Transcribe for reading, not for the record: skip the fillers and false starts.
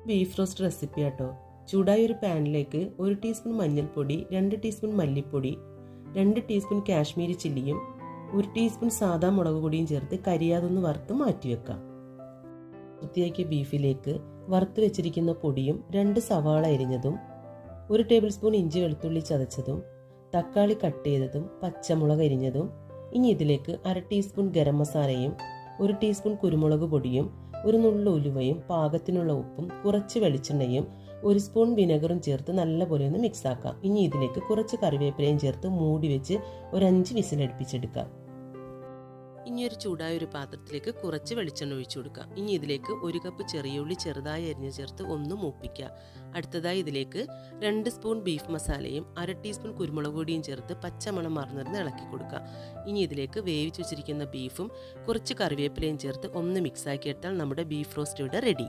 Beef roast recipe ആട്ടോ. ചൂടായ ഒരു പാനിലേക്ക് 1 ടീസ്പൂൺ മഞ്ഞൾപ്പൊടി, 2 ടീസ്പൂൺ മല്ലിപ്പൊടി, 2 ടീസ്പൂൺ കാശ്മീരി ചില്ലിയും 1 ടീസ്പൂൺ സാദാ മുളക് പൊടിയും ചേർത്ത് കരിയാതൊന്ന് വറുത്ത് മാറ്റിവെക്കാം. വൃത്തിയാക്കിയ ബീഫിലേക്ക് വറുത്ത് വെച്ചിരിക്കുന്ന പൊടിയും 2 സവാള അരിഞ്ഞതും 1 ടേബിൾ സ്പൂൺ ഇഞ്ചി വെളുത്തുള്ളി ചതച്ചതും തക്കാളി കട്ട് ചെയ്തതും പച്ചമുളക് അരിഞ്ഞതും, ഇനി ഇതിലേക്ക് 1/2 ടീസ്പൂൺ ഗരം മസാലയും 1 ടീസ്പൂൺ കുരുമുളക് പൊടിയും 1 നുള്ളു ഉലുവയും പാകത്തിനുള്ള ഉപ്പും കുറച്ച് വെളിച്ചെണ്ണയും 1 സ്പൂൺ വിനെഗറും ചേർത്ത് നല്ലപോലെ ഒന്ന് മിക്സ് ആക്കാം. ഇനി ഇതിലേക്ക് കുറച്ച് കറിവേപ്പിലയും ചേർത്ത് മൂടി വെച്ച് ഒരു 5 വിസിലടുപ്പിച്ചെടുക്കാം. ഇനി ഒരു ചൂടായ ഒരു പാത്രത്തിലേക്ക് കുറച്ച് വെളിച്ചെണ്ണ ഒഴിച്ചു കൊടുക്കാം. ഇനി ഇതിലേക്ക് 1 കപ്പ് ചെറിയ ഉള്ളി ചെറുതായി അരിഞ്ഞ് ചേർത്ത് ഒന്ന് മൂപ്പിക്കുക. അടുത്തതായി ഇതിലേക്ക് 2 സ്പൂൺ ബീഫ് മസാലയും 1/2 ടീസ്പൂൺ കുരുമുളക് പൊടിയും ചേർത്ത് പച്ചമണം മാറുന്നതിന് ഇളക്കി കൊടുക്കുക. ഇനി ഇതിലേക്ക് വേവിച്ച് വെച്ചിരിക്കുന്ന ബീഫും കുറച്ച് കറിവേപ്പിലയും ചേർത്ത് ഒന്ന് മിക്സാക്കി എടുത്താൽ നമ്മുടെ ബീഫ് റോസ്റ്റ് ഇവിടെ റെഡി.